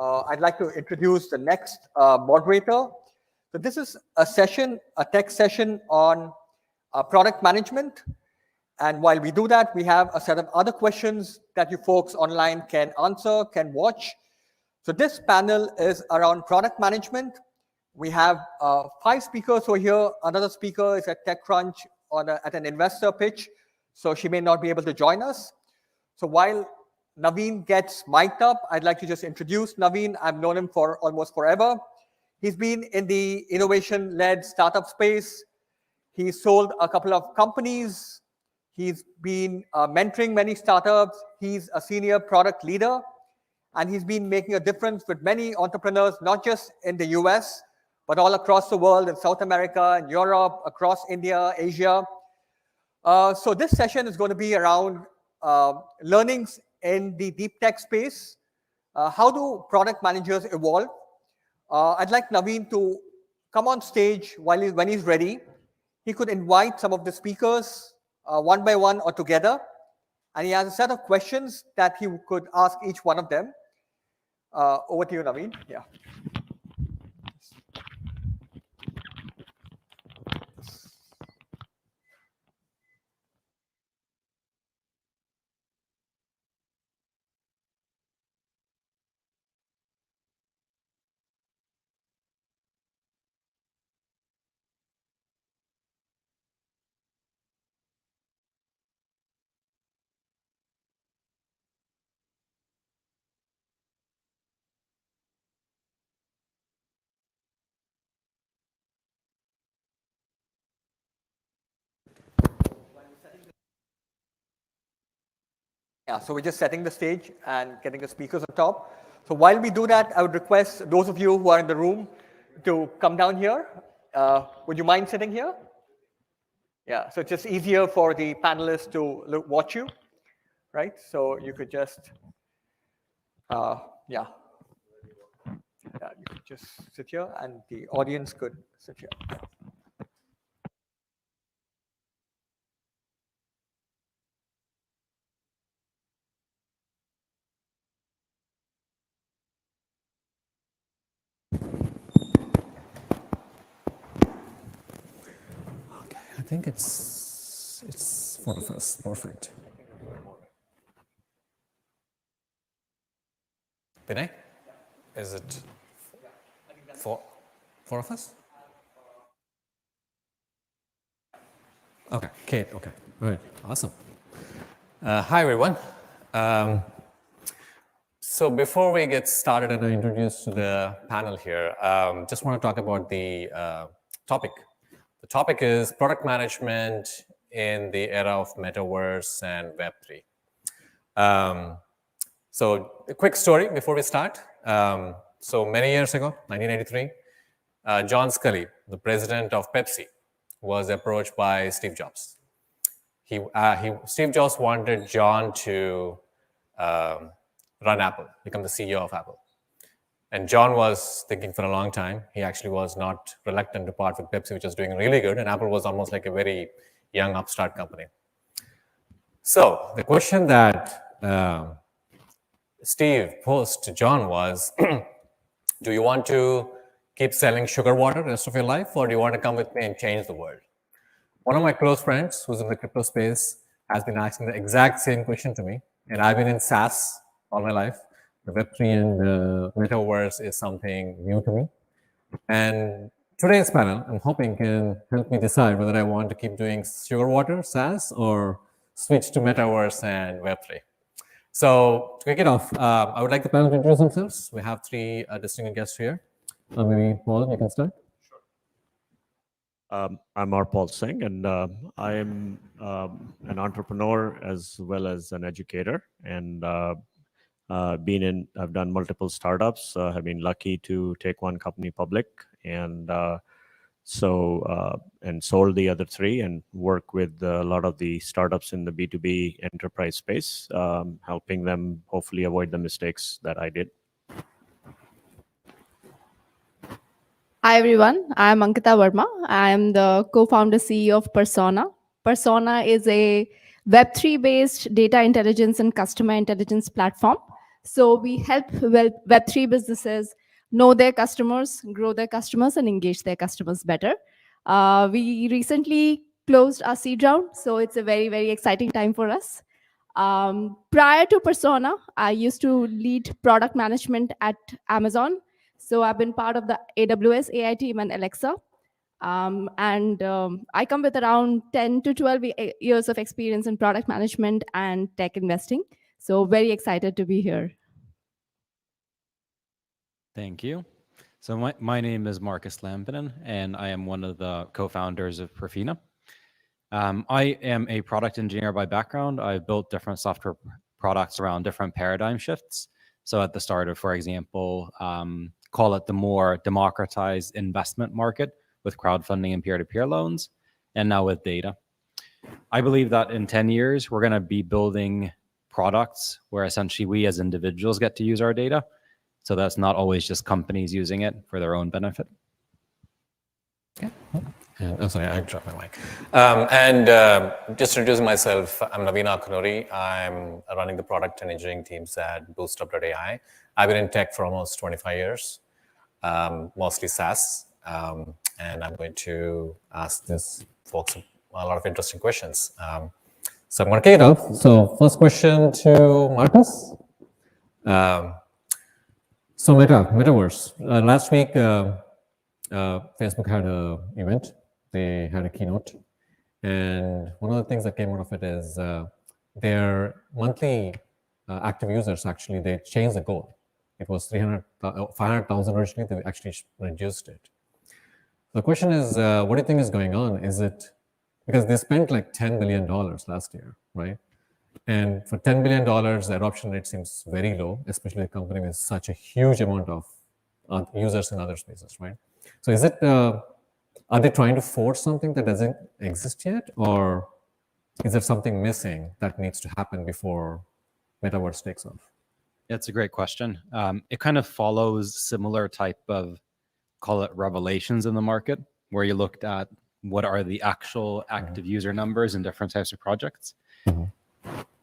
I'd like to introduce the next moderator. So this is a session, a tech session on product management. And while we do that, we have a set of other questions that you folks online can answer, can watch. So this panel is around product management. We have 5 speakers who are here. Another speaker is at TechCrunch at an investor pitch, so she may not be able to join us. So while Naveen gets mic'd up, I'd like to just introduce Naveen. I've known him for almost forever. He's been in the innovation-led startup space. He's sold a couple of companies. He's been mentoring many startups. He's a senior product leader, and he's been making a difference with many entrepreneurs, not just in the US, but all across the world, in South America, in Europe, across India, Asia. So this session is going to be around learnings in the deep tech space. How do product managers evolve? I'd like Naveen to come on stage when he's ready. He could invite some of the speakers one by one or together. And he has a set of questions that he could ask each one of them. Over to you, Naveen. Yeah. Yeah, so we're just setting the stage and getting the speakers on top. So while we do that, I would request those of you who are in the room to come down here. Would you mind sitting here? Yeah, so it's just easier for the panelists to watch you, right? So you could just, you could just sit here and the audience could sit here. I think it's for the first. Perfect. Vinay, is it four of us? Okay, Kate. Okay, all right, awesome. Hi everyone. So before we get started and I introduce the panel here, just want to talk about the topic. The topic is product management in the era of Metaverse and Web3. So a quick story before we start. So many years ago, 1993, John Scully, the president of Pepsi, was approached by Steve Jobs. Steve Jobs wanted John to run Apple, become the CEO of Apple. And John was thinking for a long time. He actually was not reluctant to part with Pepsi, which was doing really good. And Apple was almost like a very young upstart company. So the question that Steve posed to John was, do you want to keep selling sugar water the rest of your life, or do you want to come with me and change the world? One of my close friends who's in the crypto space has been asking the exact same question to me. And I've been in SaaS all my life. The Web3 and the Metaverse is something new to me. And today's panel, I'm hoping, can help me decide whether I want to keep doing sugar water, SaaS, or switch to Metaverse and Web3. So to kick it off, I would like the panel to introduce themselves. We have 3 distinguished guests here. Maybe Paul, you can start. Sure. I'm Paul Singh, and I am an entrepreneur as well as an educator. And I've done multiple startups. Have been lucky to take one company public, and sold the other 3, and work with a lot of the startups in the B2B enterprise space, helping them hopefully avoid the mistakes that I did. Hi everyone, I am Ankita Verma. I am the co-founder CEO of Persona. Persona is a Web3 based data intelligence and customer intelligence platform So we help Web3 businesses know their customers, grow their customers, and engage their customers better. We recently closed our seed round, so it's a very, very exciting time for us. Prior to Persona, I used to lead product management at Amazon. So I've been part of the AWS AI team and Alexa. I come with around 10 to 12 years of experience in product management and tech investing. So very excited to be here. Thank you. So my name is Marcus Lampinen, and I am one of the co-founders of Profina. I am a product engineer by background. I've built different software products around different paradigm shifts. So at the start of, for example, call it the more democratized investment market with crowdfunding and peer-to-peer loans, and now with data. I believe that in 10 years, we're going to be building products where essentially we as individuals get to use our data. So that's not always just companies using it for their own benefit. Okay. And, sorry, I dropped my mic. Just introducing myself, I'm Naveen Akunuri. I'm running the product and engineering teams at Boostup.ai. I've been in tech for almost 25 years, mostly SaaS. And I'm going to ask these folks a lot of interesting questions. So I'm going to kick it off. So first question to Marcus. So Metaverse. Last week, Facebook had an event. They had a keynote. And one of the things that came out of it is their monthly active users, actually, they changed the goal. It was 500,000 originally. They actually reduced it. The question is, what do you think is going on? Is it because they spent like $10 billion last year, right? And for $10 billion, the adoption rate seems very low, especially a company with such a huge amount of users in other spaces, right? So is it, are they trying to force something that doesn't exist yet? Or is there something missing that needs to happen before Metaverse takes off? That's a great question. It kind of follows similar type of, call it revelations in the market, where you looked at what are the actual active user numbers in different types of projects.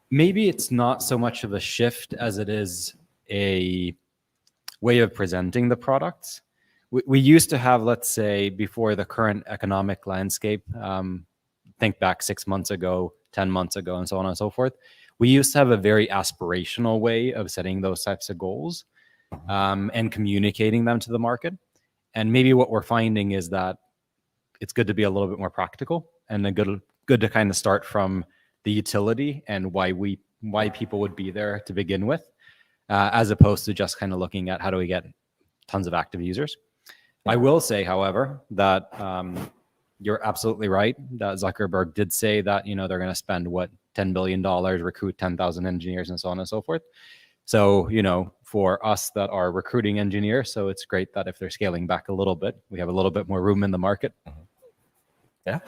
Maybe it's not so much of a shift as it is a way of presenting the products. We used to have, let's say, before the current economic landscape, think back 6 months ago, 10 months ago, and so on and so forth. We used to have a very aspirational way of setting those types of goals and communicating them to the market. And maybe what we're finding is that it's good to be a little bit more practical and good to kind of start from the utility and why people would be there to begin with, as opposed to just kind of looking at how do we get tons of active users. I will say, however, that you're absolutely right that Zuckerberg did say that, you know, they're going to spend what, $10 billion, recruit 10,000 engineers and so on and so forth. So, you know, for us that are recruiting engineers, so it's great that if they're scaling back a little bit, we have a little bit more room in the market. Yeah.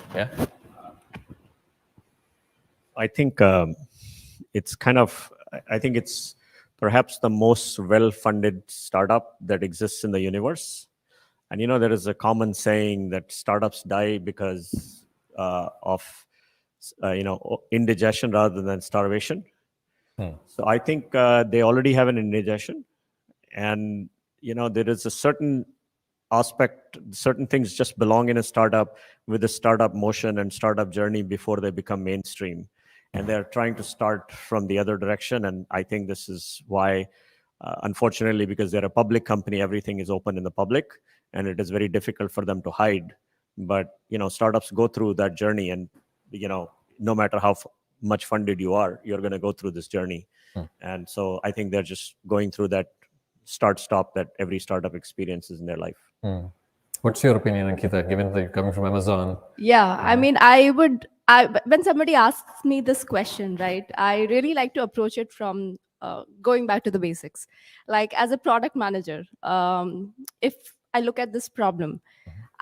I think it's kind of, I think it's perhaps the most well-funded startup that exists in the universe. And, you know, there is a common saying that startups die because of, you know, indigestion rather than starvation. So I think they already have an indigestion. And, you know, there is a certain aspect, certain things just belong in a startup with a startup motion and startup journey before they become mainstream. And they're trying to start from the other direction. And I think this is why, unfortunately, because they're a public company, everything is open in the public, and it is very difficult for them to hide. But, you know, startups go through that journey, and, you know, no matter how much funded you are, you're going to go through this journey. And so I think they're just going through that start-stop that every startup experiences in their life. What's your opinion, Ankita, given that you're coming from Amazon? Yeah, I mean, when somebody asks me this question, right, I really like to approach it from going back to the basics. Like as a product manager, if I look at this problem,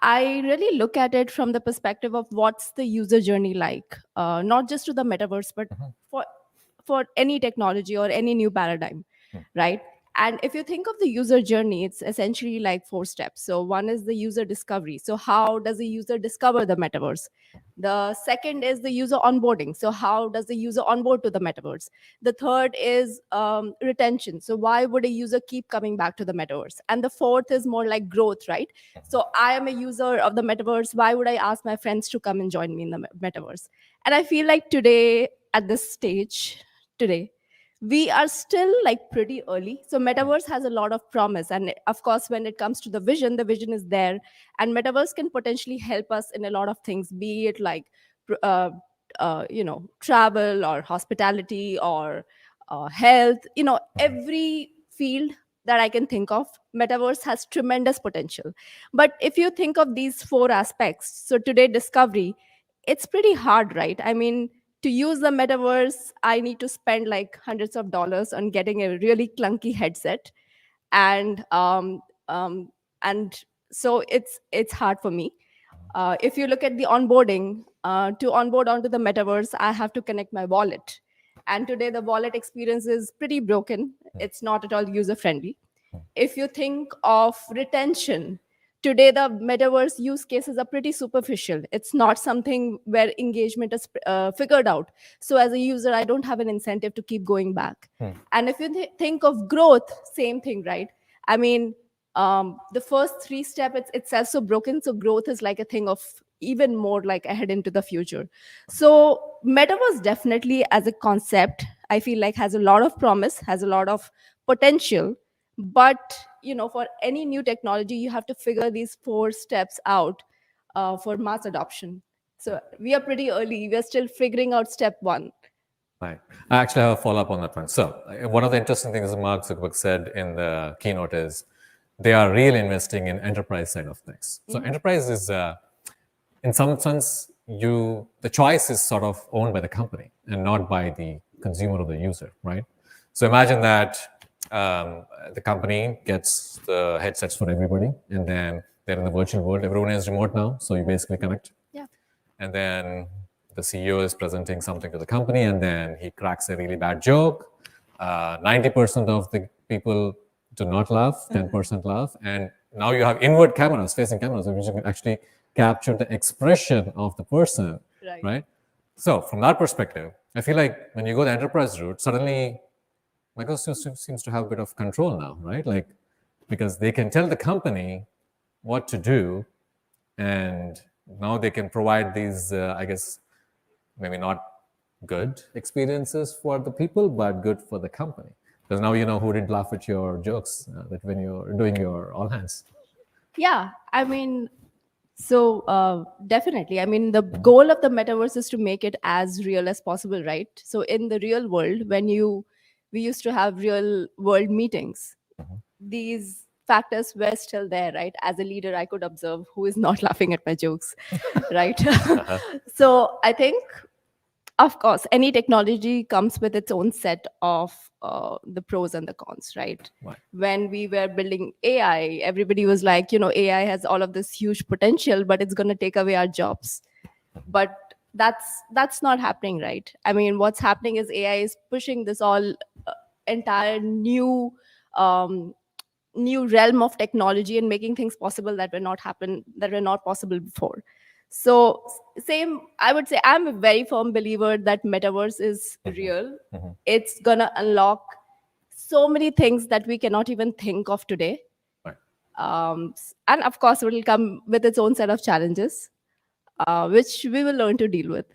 I really look at it from the perspective of what's the user journey like, not just to the metaverse, but for any technology or any new paradigm, right? And if you think of the user journey, it's essentially like 4 steps. So one is the user discovery. So how does the user discover the metaverse? The second is the user onboarding. So how does the user onboard to the metaverse? The third is retention. So why would a user keep coming back to the metaverse? And the fourth is more like growth, right? So I am a user of the metaverse. Why would I ask my friends to come and join me in the metaverse? And I feel like today, at this stage, today, we are still like pretty early. So metaverse has a lot of promise. And of course, when it comes to the vision is there. And metaverse can potentially help us in a lot of things, be it like, travel or hospitality or health, every field that I can think of, metaverse has tremendous potential. But if you think of these 4 aspects, so today discovery, it's pretty hard, right? I mean, to use the metaverse, I need to spend like hundreds of dollars on getting a really clunky headset, and and so it's hard for me. If you look at the onboarding, to onboard onto the metaverse, I have to connect my wallet, and today the wallet experience is pretty broken. It's not at all user friendly. If you think of retention, today the metaverse use cases are pretty superficial. It's not something where engagement is figured out. So as a user, I don't have an incentive to keep going back. And if you think of growth, same thing, right? I mean, the first 3 steps, it's itself so broken. So growth is like a thing of even more like ahead into the future. So metaverse definitely as a concept, I feel like has a lot of promise, has a lot of potential. But for any new technology, you have to figure these 4 steps out for mass adoption. So we are pretty early. We're still figuring out step 1. Right. I actually have a follow-up on that one. So one of the interesting things Mark Zuckerberg said in the keynote is they are really investing in enterprise side of things. So enterprise is, in some sense, the choice is sort of owned by the company and not by the consumer or the user, right? So imagine that the company gets the headsets for everybody, and then they're in the virtual world. Everyone is remote now, so you basically connect. Yeah. And then the CEO is presenting something to the company, and then he cracks a really bad joke. 90% of the people do not laugh, 10% laugh. And now you have inward cameras, facing cameras, which can actually capture the expression of the person, right? So from that perspective, I feel like when you go the enterprise route, suddenly Microsoft seems to have a bit of control now, right? Like, because they can tell the company what to do, and now they can provide these, I guess, maybe not good experiences for the people, but good for the company. Because now you know who didn't laugh at your jokes that when you're doing your all hands. Yeah, I mean, so definitely. I mean, the goal of the metaverse is to make it as real as possible, right? So in the real world, we used to have real world meetings, these factors were still there, right? As a leader, I could observe who is not laughing at my jokes, right? So I think, of course, any technology comes with its own set of the pros and the cons, right? When we were building AI, everybody was like, AI has all of this huge potential, but it's going to take away our jobs. But that's not happening, right? I mean, what's happening is AI is pushing this all entire new realm of technology and making things possible that were not possible before. So same, I would say I'm a very firm believer that metaverse is real. It's gonna unlock so many things that we cannot even think of today. And of course, it will come with its own set of challenges, which we will learn to deal with.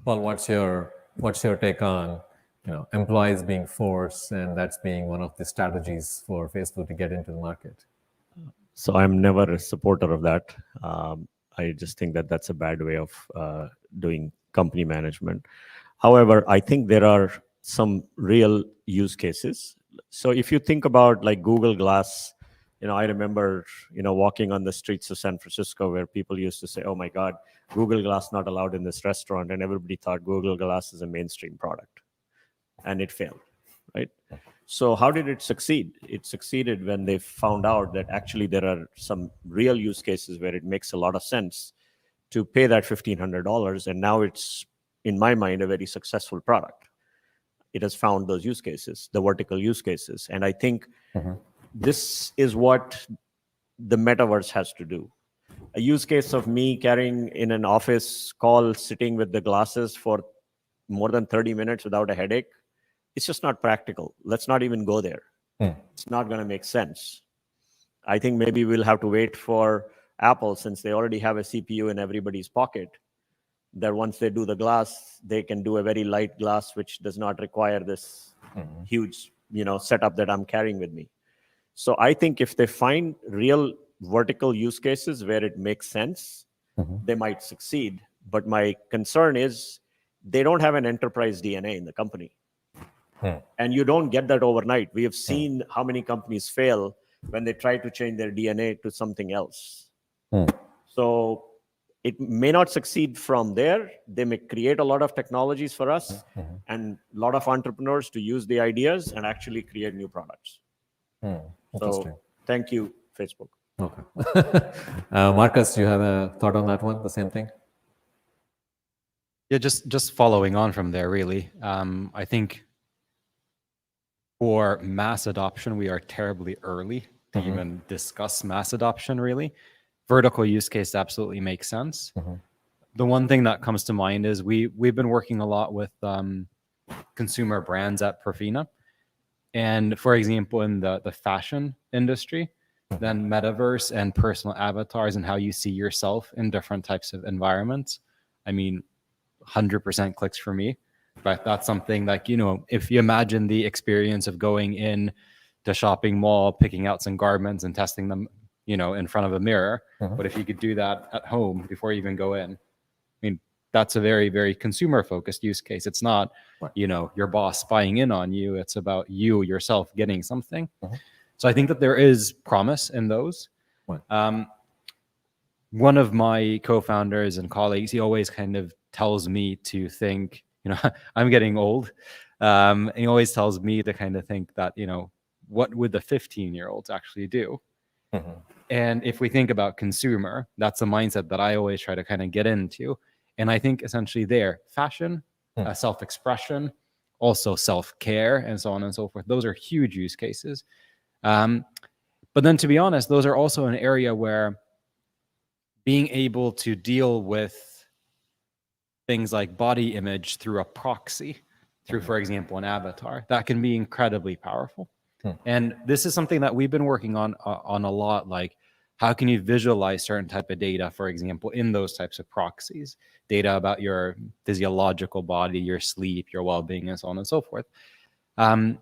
Well, what's your take on employees being forced, and that's being one of the strategies for Facebook to get into the market? So I'm never a supporter of that. I just think that that's a bad way of doing company management. However, I think there are some real use cases. So if you think about like Google Glass, I remember, walking on the streets of San Francisco where people used to say, oh my God, Google Glass not allowed in this restaurant. And everybody thought Google Glass is a mainstream product. And it failed, right? So how did it succeed? It succeeded when they found out that actually there are some real use cases where it makes a lot of sense to pay that $1,500. And now it's, in my mind, a very successful product. It has found those use cases, the vertical use cases. And I think This is what the metaverse has to do. A use case of me carrying in an office call, sitting with the glasses for more than 30 minutes without a headache, it's just not practical. Let's not even go there. It's not going to make sense. I think maybe we'll have to wait for Apple, since they already have a CPU in everybody's pocket, that once they do the glass, they can do a very light glass, which does not require this huge, setup that I'm carrying with me. So I think if they find real vertical use cases where it makes sense, they might succeed. But my concern is they don't have an enterprise DNA in the company. And you don't get that overnight. We have seen how many companies fail when they try to change their DNA to something else. So it may not succeed from there. They may create a lot of technologies for us and a lot of entrepreneurs to use the ideas and actually create new products. So thank you, Facebook. Okay. Marcus, do you have a thought on that one? The same thing? Yeah, just following on from there, really. I think for mass adoption, we are terribly early to even discuss mass adoption, really. Vertical use case absolutely makes sense. The one thing that comes to mind is we've been working a lot with consumer brands at Perfina. And for example, in the fashion industry, then Metaverse and personal avatars and how you see yourself in different types of environments. I mean, 100% clicks for me. But that's something like, if you imagine the experience of going in to shopping mall, picking out some garments and testing them, in front of a mirror. But if you could do that at home before you even go in, I mean, that's a very, very consumer focused use case. It's not, your boss spying in on you. It's about you yourself getting something. So I think that there is promise in those. One of my co-founders and colleagues, he always kind of tells me to think, I'm getting old. And he always tells me to kind of think that, what would the 15-year-olds actually do? And if we think about consumer, that's a mindset that I always try to kind of get into. And I think essentially there, fashion, self-expression, also self-care, and so on and so forth. Those are huge use cases. But then, to be honest, those are also an area where being able to deal with things like body image through a proxy, through, for example, an avatar, that can be incredibly powerful. And this is something that we've been working on a lot, like how can you visualize certain type of data, for example, in those types of proxies, data about your physiological body, your sleep, your well-being, and so on and so forth. I'm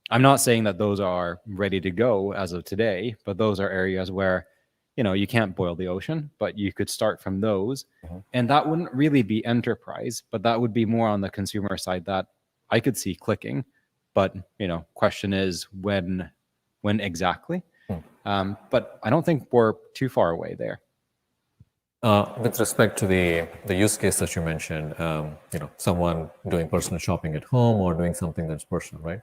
not saying that those are ready to go as of today, but those are areas where, you can't boil the ocean, but you could start from those. And that wouldn't really be enterprise, but that would be more on the consumer side that I could see clicking. But, question is when exactly? But I don't think we're too far away there. With respect to the use case that you mentioned, someone doing personal shopping at home or doing something that's personal, right?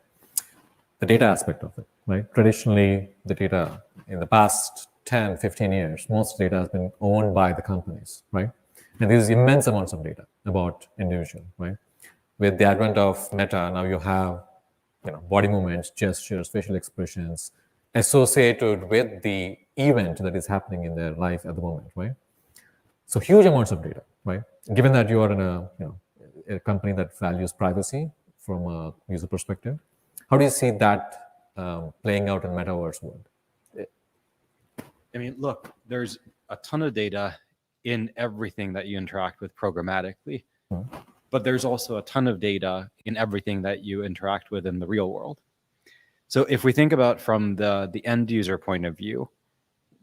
The data aspect of it, right? Traditionally, the data in the past 10, 15 years, most data has been owned by the companies, right? And there's immense amounts of data about individual, right? With the advent of Meta, now you have body movements, gestures, facial expressions associated with the event that is happening in their life at the moment, right? So huge amounts of data, right? Given that you are in a company that values privacy from a user perspective, how do you see that playing out in Metaverse world? I mean, look, there's a ton of data in everything that you interact with programmatically. But there's also a ton of data in everything that you interact with in the real world. So if we think about from the end user point of view,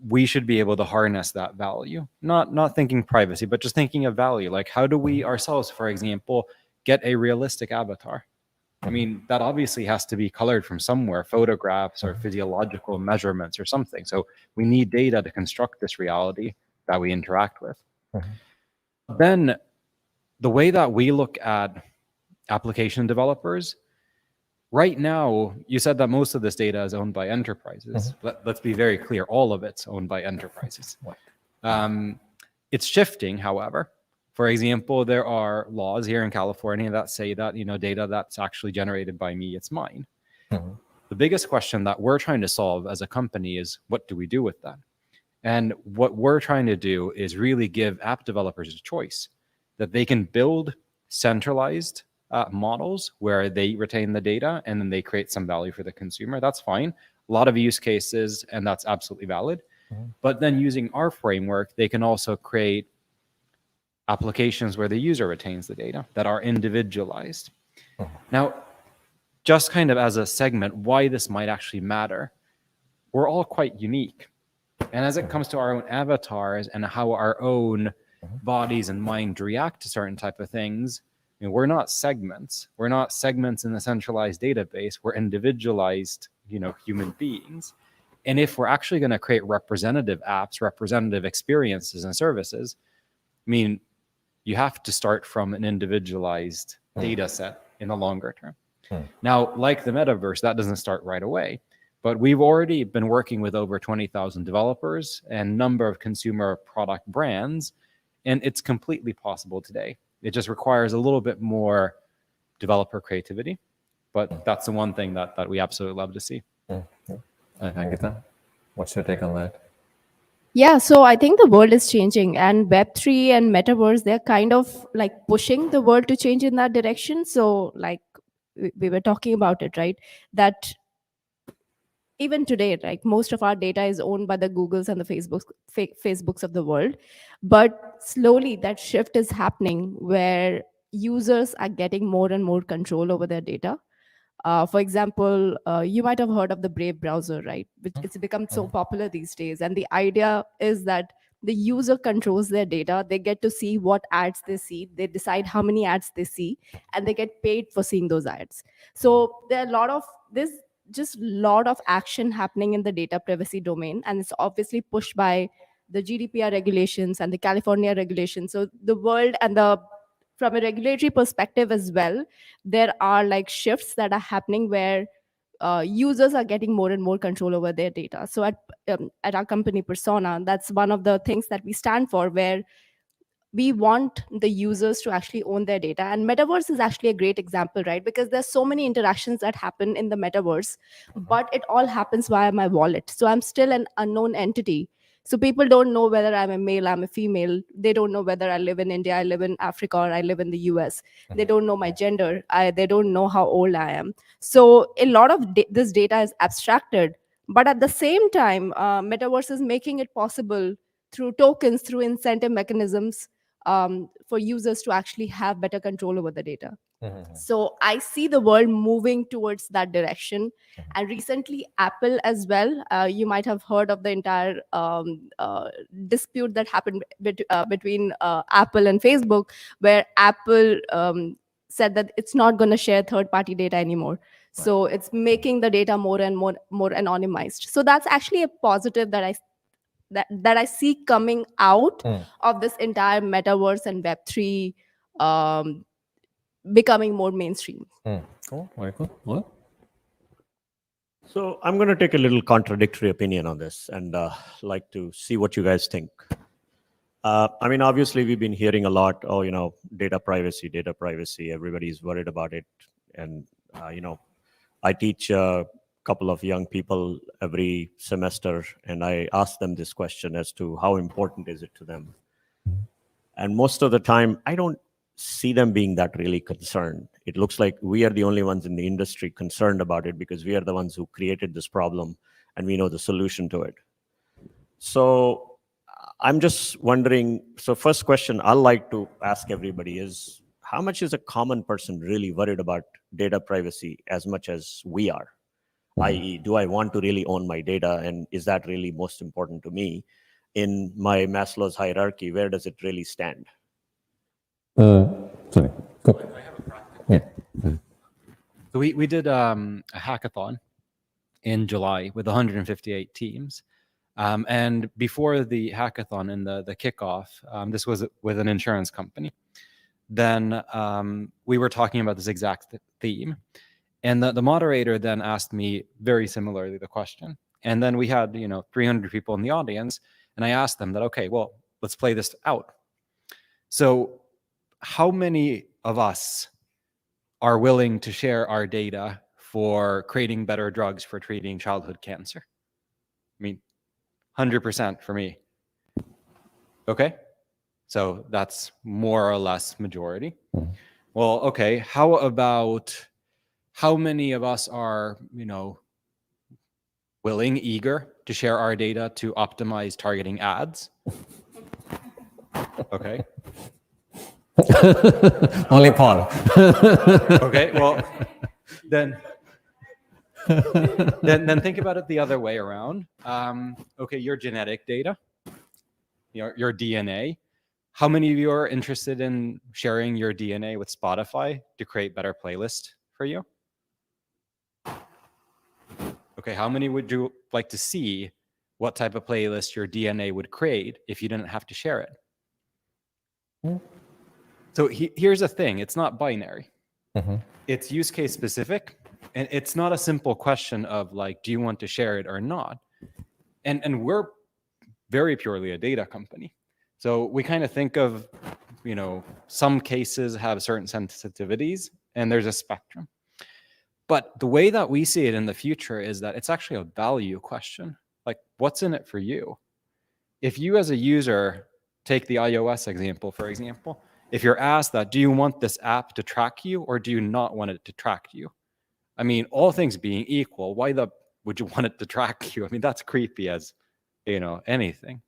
we should be able to harness that value, not thinking privacy, but just thinking of value. Like, how do we ourselves, for example, get a realistic avatar? I mean, that obviously has to be colored from somewhere, photographs or physiological measurements or something. So we need data to construct this reality that we interact with. Then the way that we look at application developers, right now, you said that most of this data is owned by enterprises. Let's be very clear, all of it's owned by enterprises. It's shifting, however. For example, there are laws here in California that say that, data that's actually generated by me, it's mine. The biggest question that we're trying to solve as a company is, what do we do with that? And what we're trying to do is really give app developers a choice that they can build centralized models where they retain the data and then they create some value for the consumer. That's fine. A lot of use cases, and that's absolutely valid. But then using our framework, they can also create applications where the user retains the data that are individualized. Now, just kind of as a segment, why this might actually matter, we're all quite unique. And as it comes to our own avatars and how our own bodies and mind react to certain type of things, I mean, we're not segments. We're not segments in a centralized database. We're individualized, human beings. And if we're actually going to create representative apps, representative experiences and services, I mean, you have to start from an individualized data set in the longer term. Now, like the metaverse, that doesn't start right away, but we've already been working with over 20,000 developers and number of consumer product brands, and it's completely possible today. It just requires a little bit more developer creativity, but that's the one thing that we absolutely love to see. Angita, what's your take on that? Yeah, so I think the world is changing, and Web3 and Metaverse, they're kind of like pushing the world to change in that direction. So like we were talking about it, right? That even today, like most of our data is owned by the Googles and the Facebooks of the world. But slowly that shift is happening where users are getting more and more control over their data. For example, you might have heard of the Brave browser, right? It's become so popular these days. And the idea is that the user controls their data. They get to see what ads they see. They decide how many ads they see, and they get paid for seeing those ads. So there are there's just a lot of action happening in the data privacy domain. And it's obviously pushed by the GDPR regulations and the California regulations. So the world and from a regulatory perspective as well, there are like shifts that are happening where users are getting more and more control over their data. So at our company Persona, that's one of the things that we stand for, where we want the users to actually own their data. And metaverse is actually a great example, right? Because there's so many interactions that happen in the metaverse, but it all happens via my wallet. So I'm still an unknown entity. So people don't know whether I'm a male, I'm a female. They don't know whether I live in India, I live in Africa, or I live in the US. They don't know my gender. They don't know how old I am. So a lot of this data is abstracted. But at the same time, metaverse is making it possible through tokens, through incentive mechanisms, for users to actually have better control over the data. So I see the world moving towards that direction. And recently, Apple as well, you might have heard of the entire dispute that happened between Apple and Facebook, where Apple said that it's not going to share third-party data anymore. So it's making the data more and more anonymized. So that's actually a positive that I see coming out of this entire metaverse and Web3 becoming more mainstream. Cool. Very cool. Well, So I'm going to take a little contradictory opinion on this and like to see what you guys think. I mean, obviously, we've been hearing a lot, data privacy, everybody's worried about it. And, I teach a couple of young people every semester, and I ask them this question as to how important is it to them. And most of the time, I don't see them being that really concerned. It looks like we are the only ones in the industry concerned about it because we are the ones who created this problem and we know the solution to it. So I'm just wondering, so first question I'd like to ask everybody is, how much is a common person really worried about data privacy as much as we are? I.e., do I want to really own my data, and is that really most important to me? In my Maslow's hierarchy, where does it really stand? Sorry. Go. Yeah. So we did a hackathon in July with 158 teams. And before the hackathon and the kickoff, this was with an insurance company. Then we were talking about this exact theme. And the moderator then asked me very similarly the question. And then we had, 300 people in the audience. And I asked them that, okay, well, let's play this out. So how many of us are willing to share our data for creating better drugs for treating childhood cancer. I mean, 100% for me. Okay, so that's more or less majority. Well, okay, how about how many of us are, willing, eager to share our data to optimize targeting ads? Okay. Only Paul. Okay, well, then think about it the other way around. Okay, your genetic data, your DNA. How many of you are interested in sharing your DNA with Spotify to create better playlists for you? Okay, how many would you like to see what type of playlist your DNA would create if you didn't have to share it? So here's the thing, it's not binary. It's use case specific, and it's not a simple question of like, do you want to share it or not? And we're very purely a data company. So we kind of think of, some cases have certain sensitivities and there's a spectrum. But the way that we see it in the future is that it's actually a value question. Like, what's in it for you? If you as a user, take the iOS example, for example, if you're asked that, do you want this app to track you or do you not want it to track you? I mean, all things being equal, why would you want it to track you? I mean, that's creepy as, anything.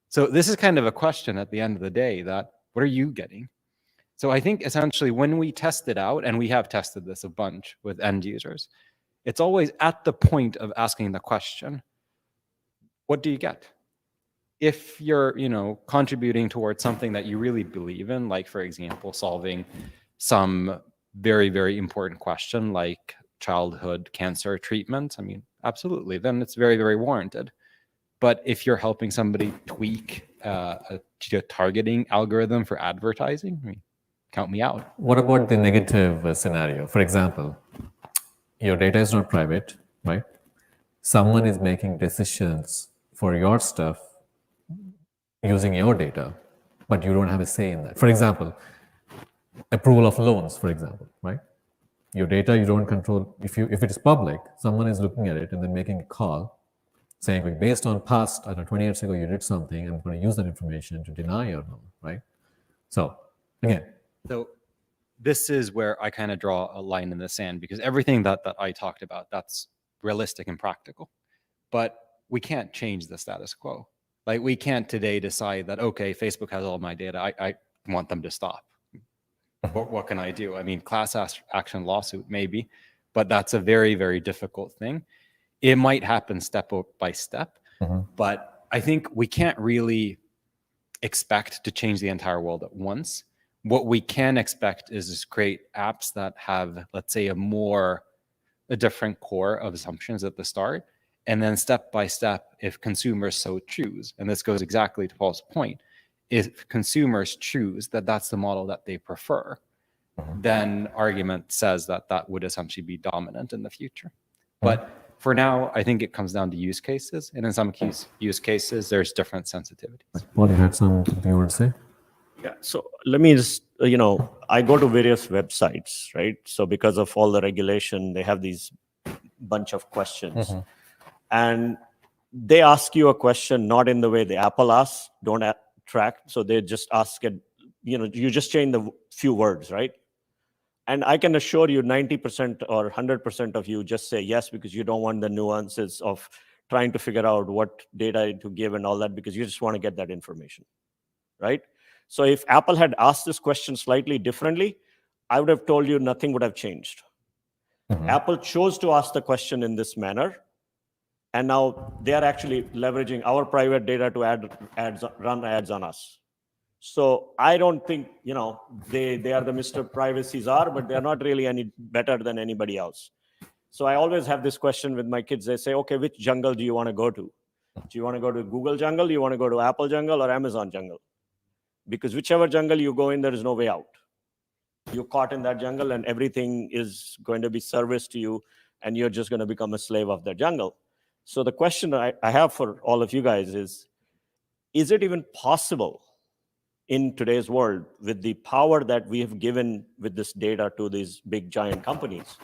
So this is kind of a question at the end of the day that, what are you getting? So I think essentially when we test it out, and we have tested this a bunch with end users, it's always at the point of asking the question, what do you get? If you're, contributing towards something that you really believe in, like, for example, solving some very, very important question like childhood cancer treatment, I mean, absolutely, then it's very, very warranted. But if you're helping somebody tweak a targeting algorithm for advertising, I mean, count me out. What about the negative scenario? For example, your data is not private, right? Someone is making decisions for your stuff using your data, but you don't have a say in that. For example, approval of loans, for example, right? Your data you don't control. If it is public, someone is looking at it and then making a call saying, based on past, 20 years ago, you did something, I'm going to use that information to deny your loan, right? So again. So this is where I kind of draw a line in the sand, because everything that I talked about, that's realistic and practical. But we can't change the status quo. Like, we can't today decide that, okay, Facebook has all my data, I want them to stop. What can I do? I mean, class action lawsuit, maybe, but that's a very, very difficult thing. It might happen step by step, but I think we can't really expect to change the entire world at once. What we can expect is to create apps that have, let's say, a different core of assumptions at the start. And then step by step, if consumers so choose, and this goes exactly to Paul's point, if consumers choose that that's the model that they prefer, then argument says that that would essentially be dominant in the future. But for now, I think it comes down to use cases. And in some use cases, there's different sensitivities. Paul, you had something you want to say? Yeah, so let me just, I go to various websites, right? So because of all the regulation, they have these bunch of questions. And they ask you a question not in the way the Apple asks, don't track. So they just ask it, you just change the few words, right? And I can assure you 90% or 100% of you just say yes because you don't want the nuances of trying to figure out what data to give and all that, because you just want to get that information, right? So if Apple had asked this question slightly differently, I would have told you nothing would have changed. Apple chose to ask the question in this manner, and now they are actually leveraging our private data to run ads on us. So I don't think, they are the Mr. Privacy czar, but they're not really any better than anybody else. So I always have this question with my kids. They say, okay, which jungle do you want to go to? Do you want to go to Google jungle? Do you want to go to Apple jungle or Amazon jungle? Because whichever jungle you go in, there is no way out. You're caught in that jungle and everything is going to be serviced to you and you're just going to become a slave of that jungle. So the question I have for all of you guys is it even possible in today's world, with the power that we have given with this data to these big giant companies,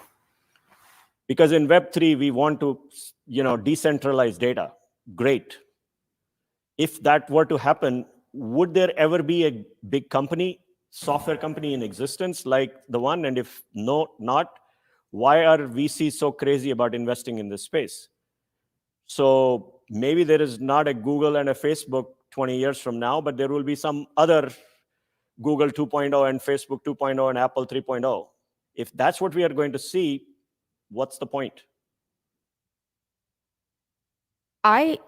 Because in Web3, we want to, decentralize data. Great. If that were to happen, would there ever be a big company, software company in existence like the one? And if not, why are VCs so crazy about investing in this space? So maybe there is not a Google and a Facebook 20 years from now, but there will be some other Google 2.0 and Facebook 2.0 and Apple 3.0. If that's what we are going to see, what's the point? I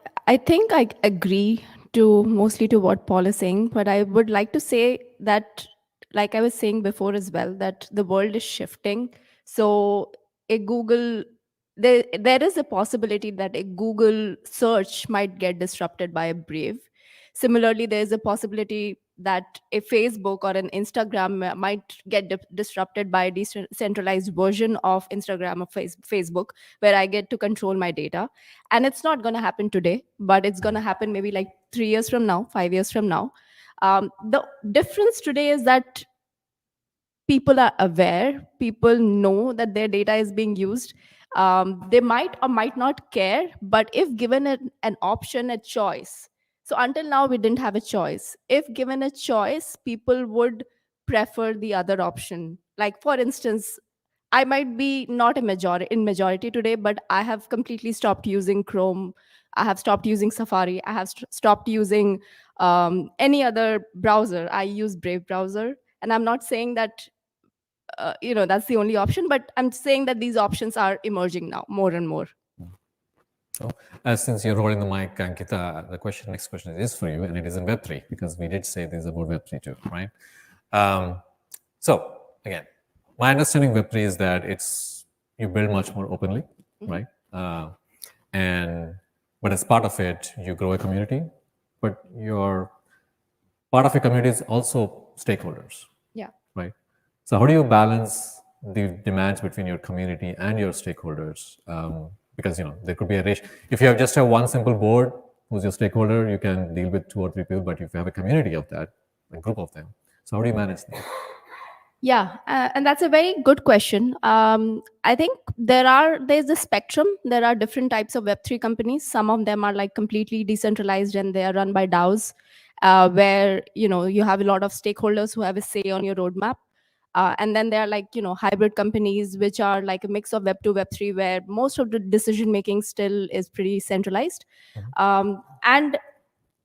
think I agree to mostly to what Paul is saying, but I would like to say that, like I was saying before as well, that the world is shifting. So a Google, there is a possibility that a Google search might get disrupted by a Brave. Similarly, there is a possibility that a Facebook or an Instagram might get disrupted by a decentralized version of Instagram or Facebook, where I get to control my data. And it's not going to happen today, but it's going to happen maybe like 3 years from now, 5 years from now. The difference today is that people are aware, people know that their data is being used. They might or might not care, but if given an option, a choice. So until now, we didn't have a choice. If given a choice, people would prefer the other option. Like, for instance, I might be not a majority today, but I have completely stopped using Chrome. I have stopped using Safari. I have stopped using any other browser. I use Brave browser, and I'm not saying that that's the only option, but I'm saying that these options are emerging now more and more. So, since you're holding the mic, Ankita, the next question is for you, and it is in Web3, because we did say this about Web3 too, right? So again, my understanding of Web3 is that you build much more openly, right? But as part of it, you grow a community, but part of your community is also stakeholders. Yeah. Right. So how do you balance the demands between your community and your stakeholders? Because there could be a ratio. If you just have one simple board who's your stakeholder, you can deal with 2 or 3 people. But if you have a community of that, a group of them, so how do you manage that? Yeah, and that's a very good question. I think there's a spectrum. There are different types of Web3 companies. Some of them are like completely decentralized and they are run by DAOs, where you have a lot of stakeholders who have a say on your roadmap. And then there are like hybrid companies which are like a mix of Web2, Web3, where most of the decision making still is pretty centralized. And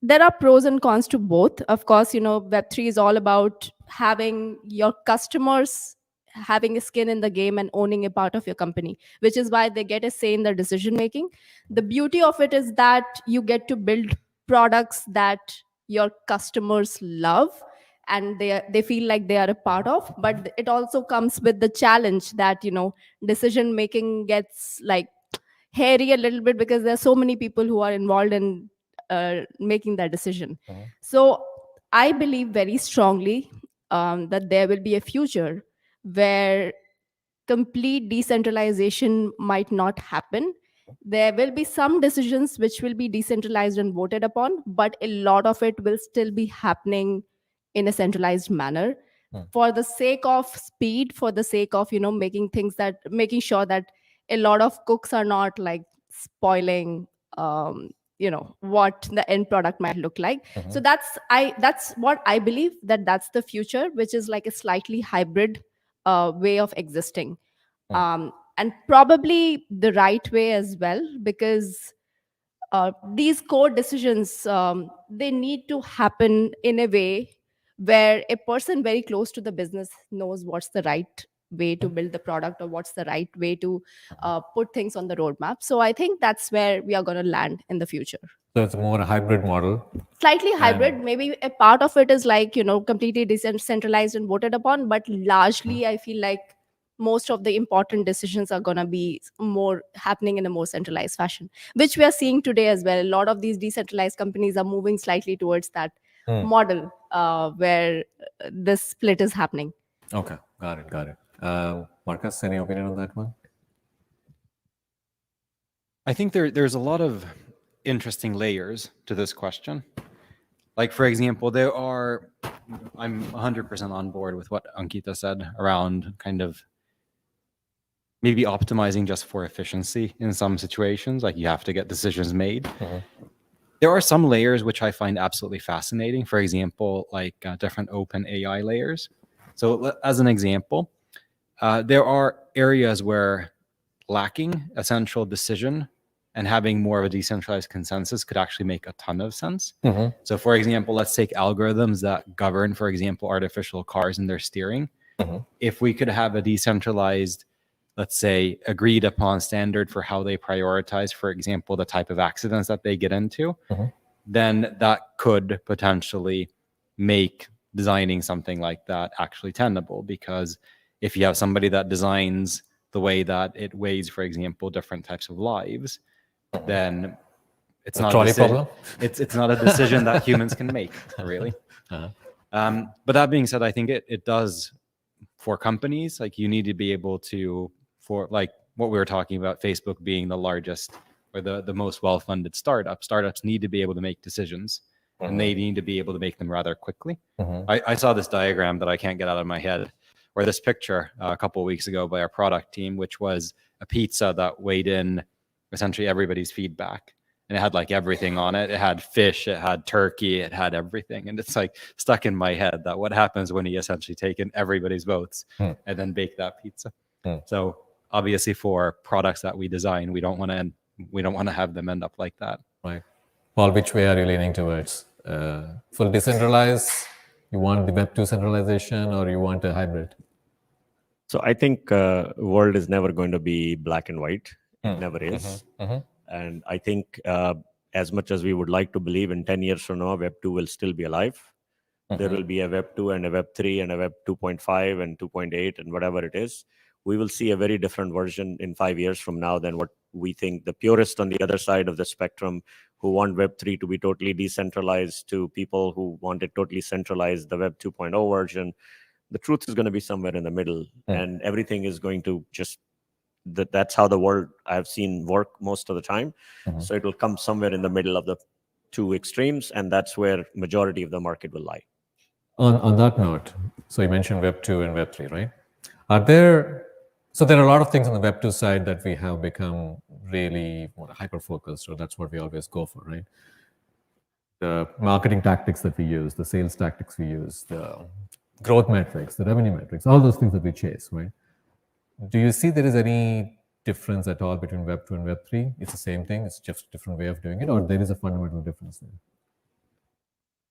there are pros and cons to both. Of course, Web3 is all about having your customers having a skin in the game and owning a part of your company, which is why they get a say in the decision making. The beauty of it is that you get to build products that your customers love and they feel like they are a part of. But it also comes with the challenge that decision making gets like hairy a little bit, because there's so many people who are involved in making that decision. So I believe very strongly that there will be a future where complete decentralization might not happen. There will be some decisions which will be decentralized and voted upon, but a lot of it will still be happening in a centralized manner, for the sake of speed, for the sake of making sure that a lot of cooks are not like spoiling what the end product might look like. So that's what I believe, that's the future, which is like a slightly hybrid way of existing. And probably the right way as well, because these core decisions, they need to happen in a way where a person very close to the business knows what's the right way to build the product, or what's the right way to put things on the roadmap. So I think that's where we are going to land in the future. So it's more a hybrid model. Slightly hybrid. Maybe a part of it is like, completely decentralized and voted upon, but largely I feel like most of the important decisions are going to be more happening in a more centralized fashion, which we are seeing today as well. A lot of these decentralized companies are moving slightly towards that model, where this split is happening. Okay, got it. Marcus, any opinion on that one? I think there's a lot of interesting layers to this question. Like, for example, I'm 100% on board with what Ankita said around kind of maybe optimizing just for efficiency in some situations, like you have to get decisions made. There are some layers which I find absolutely fascinating. For example, like different open AI layers. So as an example, there are areas where lacking a central decision and having more of a decentralized consensus could actually make a ton of sense. So for example, let's take algorithms that govern, for example, artificial cars and their steering. If we could have a decentralized, let's say, agreed upon standard for how they prioritize, for example, the type of accidents that they get into, then that could potentially make designing something like that actually tenable. Because if you have somebody that designs the way that it weighs, for example, different types of lives, then it's not a decision. It's not a decision that humans can make, really. But that being said, I think it does, for companies, like you need to be able to, for like what we were talking about, Facebook being the largest or the most well-funded startups need to be able to make decisions, and they need to be able to make them rather quickly. I saw this diagram that I can't get out of my head, or this picture a couple of weeks ago by our product team, which was a pizza that weighed in essentially everybody's feedback. And it had like everything on it. It had fish, it had turkey, it had everything. And it's like stuck in my head that what happens when you essentially take in everybody's votes and then bake that pizza. So obviously for products that we design, we don't want to have them end up like that. Right. Paul, which way are you leaning towards? Full decentralized? You want the Web2 centralization, or you want a hybrid? So I think world is never going to be black and white. It never is. And I think as much as we would like to believe in 10 years from now, Web2 will still be alive. There will be a Web2 and a Web3 and a Web 2.5 and 2.8 and whatever it is. We will see a very different version in 5 years from now than what we think. The purists on the other side of the spectrum who want Web3 to be totally decentralized, to people who want it totally centralized, the Web 2.0 version, the truth is going to be somewhere in the middle. And everything is going to just, that's how the world I've seen work most of the time. So it will come somewhere in the middle of the two extremes, and that's where majority of the market will lie. On that note, so you mentioned Web 2 and Web 3, right? There are a lot of things on the Web 2 side that we have become really hyper-focused, so that's what we always go for, right? The marketing tactics that we use, the sales tactics we use, the growth metrics, the revenue metrics, all those things that we chase, right? Do you see there is any difference at all between Web 2 and Web 3? It's the same thing, it's just a different way of doing it, or there is a fundamental difference there?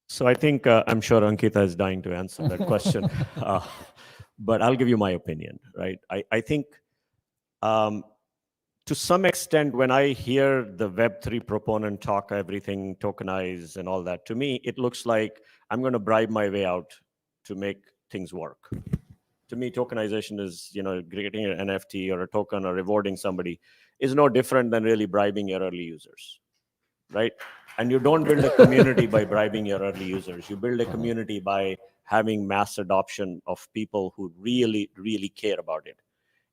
So I think, I'm sure Ankita is dying to answer that question, but I'll give you my opinion, right? I think to some extent, when I hear the Web3 proponent talk everything tokenized and all that, to me, it looks like I'm going to bribe my way out to make things work. To me, tokenization is, creating an NFT or a token or rewarding somebody is no different than really bribing your early users, right? And you don't build a community by bribing your early users. You build a community by having mass adoption of people who really, really care about it.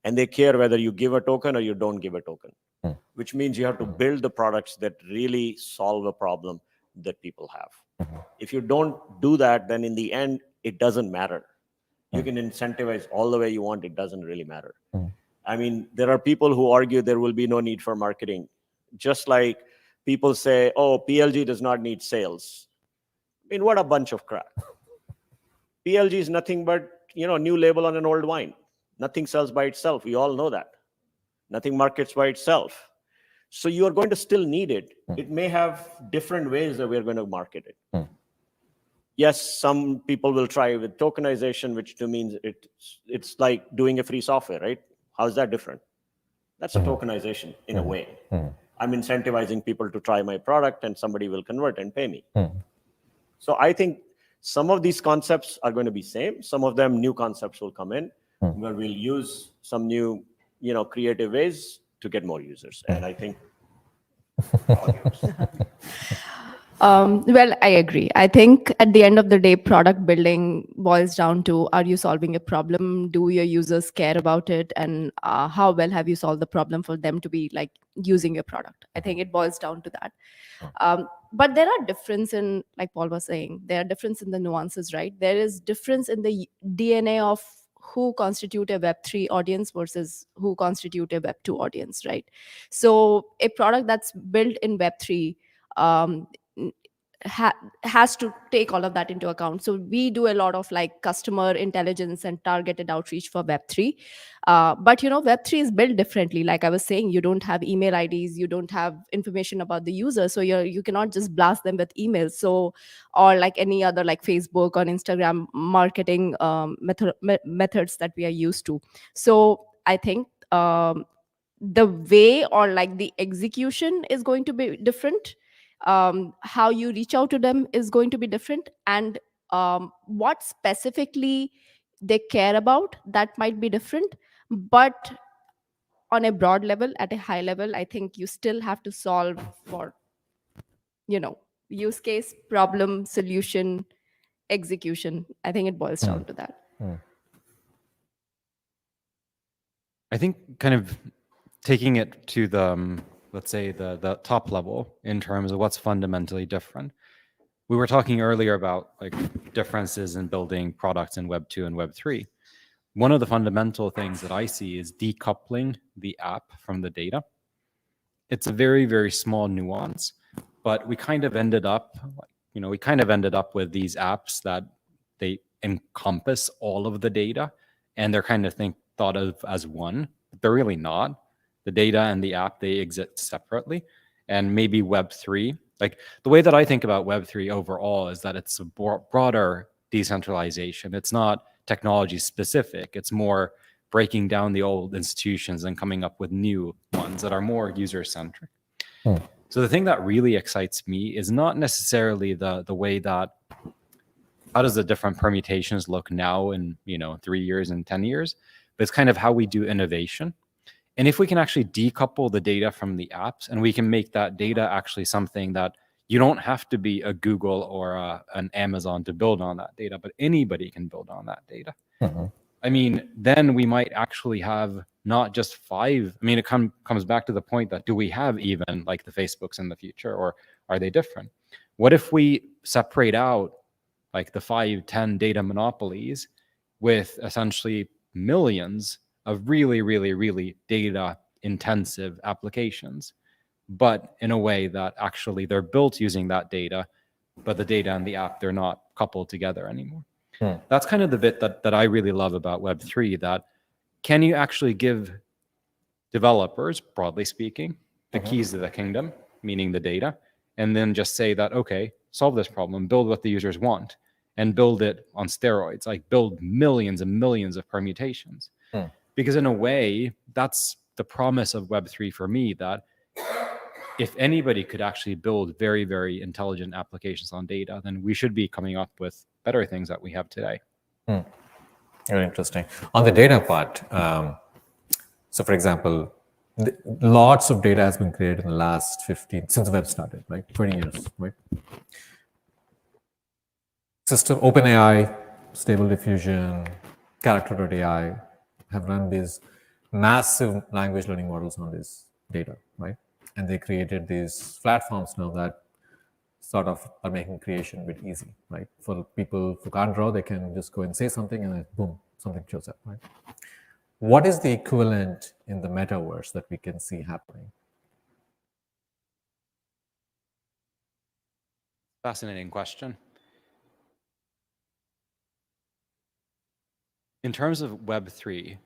And they care whether you give a token or you don't give a token, which means you have to build the products that really solve a problem that people have. If you don't do that, then in the end, it doesn't matter. You can incentivize all the way you want, it doesn't really matter. I mean, there are people who argue there will be no need for marketing. Just like people say, oh, PLG does not need sales. I mean, what a bunch of crap. PLG is nothing but, new label on an old wine. Nothing sells by itself. We all know that. Nothing markets by itself. So you are going to still need it. It may have different ways that we're going to market it. Yes, some people will try with tokenization, which to means it's like doing a free software, right? How is that different? That's a tokenization in a way. I'm incentivizing people to try my product and somebody will convert and pay me. So I think some of these concepts are going to be same. Some of them, new concepts will come in where we'll use some new, creative ways to get more users. And I think Well, I agree. I think at the end of the day, product building boils down to, are you solving a problem? Do your users care about it? And how well have you solved the problem for them to be like using your product? I think it boils down to that. But there are difference in, like Paul was saying, there are difference in the nuances, right? There is difference in the DNA of who constitute a Web3 audience versus who constitute a Web2 audience, right? So a product that's built in Web3 um, has to take all of that into account. So we do a lot of like customer intelligence and targeted outreach for Web3. But Web3 is built differently. Like I was saying, you don't have email IDs, you don't have information about the user, so you cannot just blast them with emails. So, or like any other like Facebook or Instagram marketing methods that we are used to. So I think the way or like the execution is going to be different. How you reach out to them is going to be different, and what specifically they care about, that might be different. But on a broad level, at a high level, I think you still have to solve for use case, problem, solution, execution. I think it boils down to that. I think kind of taking it to the, let's say, the top level in terms of what's fundamentally different. We were talking earlier about like differences in building products in Web 2 and Web 3. One of the fundamental things that I see is decoupling the app from the data. It's a very, very small nuance, but we kind of ended up, with these apps that they encompass all of the data, and they're kind of thought of as one, but they're really not. The data and the app, they exist separately. And maybe Web3, like the way that I think about Web3 overall is that it's a broader decentralization. It's not technology specific. It's more breaking down the old institutions and coming up with new ones that are more user centric. So the thing that really excites me is not necessarily the way that, how does the different permutations look now in 3 years and 10 years, but it's kind of how we do innovation. And if we can actually decouple the data from the apps, and we can make that data actually something that you don't have to be a Google or an Amazon to build on that data, but anybody can build on that data. I mean, then we might actually have not just 5. I mean, it comes back to the point that, do we have even like the Facebooks in the future, or are they different? What if we separate out like the 5, 10 data monopolies with essentially millions of really, really, really data intensive applications, but in a way that actually they're built using that data, but the data and the app, they're not coupled together anymore. That's kind of the bit that I really love about Web3, that can you actually give developers, broadly speaking, the keys to the kingdom, meaning the data, and then just say that, okay, solve this problem, build what the users want, and build it on steroids, like build millions and millions of permutations. Because in a way, that's the promise of Web3 for me, that if anybody could actually build very, very intelligent applications on data, then we should be coming up with better things that we have today. Very interesting. On the data part, so for example, lots of data has been created in the last since the web started, right? 20 years, right? System, OpenAI, Stable Diffusion, Character.ai have run these massive language learning models on this data, right? And they created these platforms now that sort of are making creation a bit easy, right? For people who can't draw, they can just go and say something and then boom, something shows up, right? What is the equivalent in the metaverse that we can see happening? Fascinating question. In terms of Web3,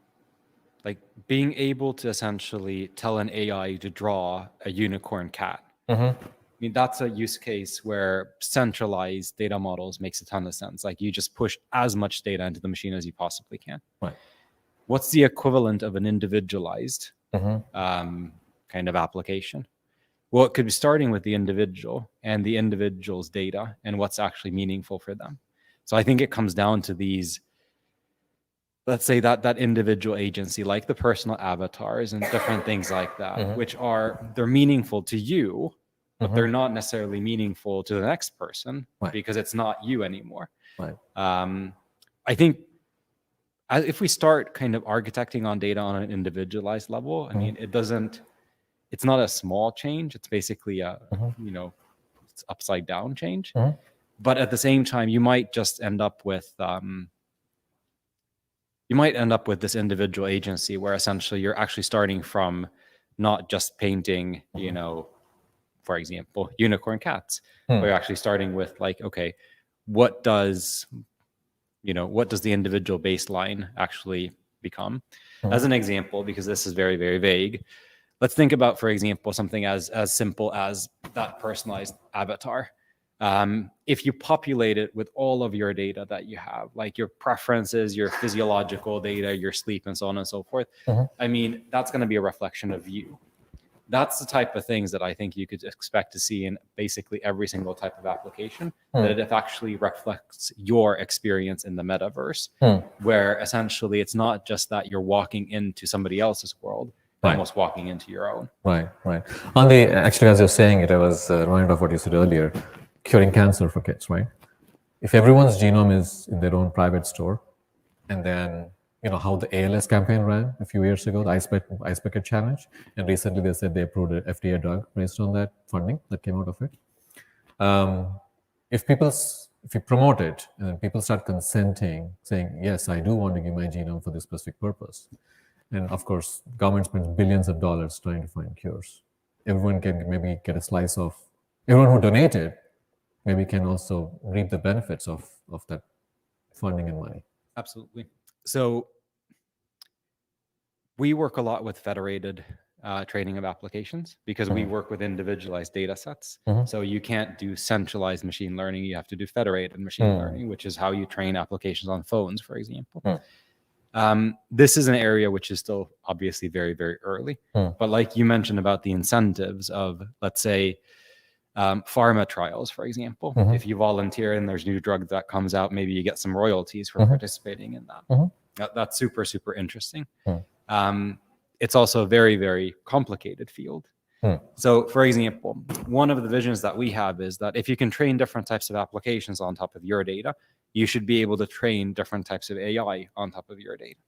like being able to essentially tell an AI to draw a unicorn cat. I mean, that's a use case where centralized data models makes a ton of sense. Like you just push as much data into the machine as you possibly can. Right. What's the equivalent of an individualized kind of application? Well, it could be starting with the individual and the individual's data and what's actually meaningful for them. So I think it comes down to these, let's say that individual agency, like the personal avatars and different things like that, which they're meaningful to you, but they're not necessarily meaningful to the next person because it's not you anymore. I think if we start kind of architecting on data on an individualized level, I mean, it's not a small change. It's basically it's upside down change. But at the same time, you might just end up with you might end up with this individual agency where essentially you're actually starting from not just painting, for example, unicorn cats, but you're actually starting with like, okay, what does the individual baseline actually become? As an example, because this is very, very vague, let's think about, for example, something as simple as that personalized avatar. If you populate it with all of your data that you have, like your preferences, your physiological data, your sleep, and so on and so forth, I mean, that's going to be a reflection of you. That's the type of things that I think you could expect to see in basically every single type of application, that it actually reflects your experience in the metaverse, where essentially it's not just that you're walking into somebody else's world, but almost walking into your own. Right. Actually, as you're saying it, I was reminded of what you said earlier, curing cancer for kids, right? If everyone's genome is in their own private store, and then how the ALS campaign ran a few years ago, the Ice Bucket Challenge, and recently they said they approved an FDA drug based on that funding that came out of it. If you promote it and then people start consenting, saying, yes, I do want to give my genome for this specific purpose, and of course, government spends billions of dollars trying to find cures. Everyone can maybe get a slice of, everyone who donated maybe can also reap the benefits of that funding and money. Absolutely. So we work a lot with federated training of applications because we work with individualized data sets. So you can't do centralized machine learning. You have to do federated machine learning, which is how you train applications on phones, for example. This is an area which is still obviously very, very early. But like you mentioned about the incentives of, let's say, pharma trials, for example, if you volunteer and there's new drug that comes out, maybe you get some royalties for participating in that. That's super, super interesting. It's also a very, very complicated field. So, for example, one of the visions that we have is that if you can train different types of applications on top of your data, you should be able to train different types of AI on top of your data.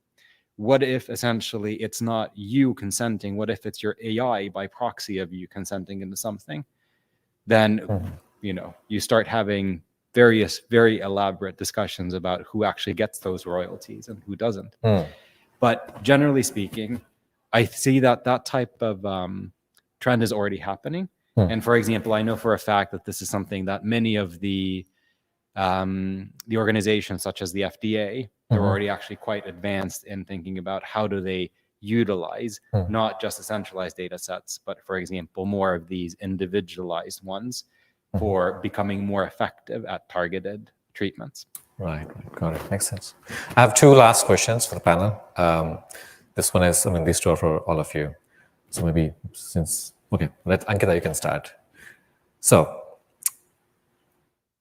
What if essentially it's not you consenting? What if it's your AI by proxy of you consenting into something? Then, you start having various very elaborate discussions about who actually gets those royalties and who doesn't. But generally speaking, I see that type of trend is already happening. And for example, I know for a fact that this is something that many of the organizations such as the FDA, they're already actually quite advanced in thinking about how do they utilize not just the centralized data sets, but for example, more of these individualized ones for becoming more effective at targeted treatments. Right. Got it. Makes sense. I have two last questions for the panel. This one is, these two are for all of you. So maybe Ankita, you can start. So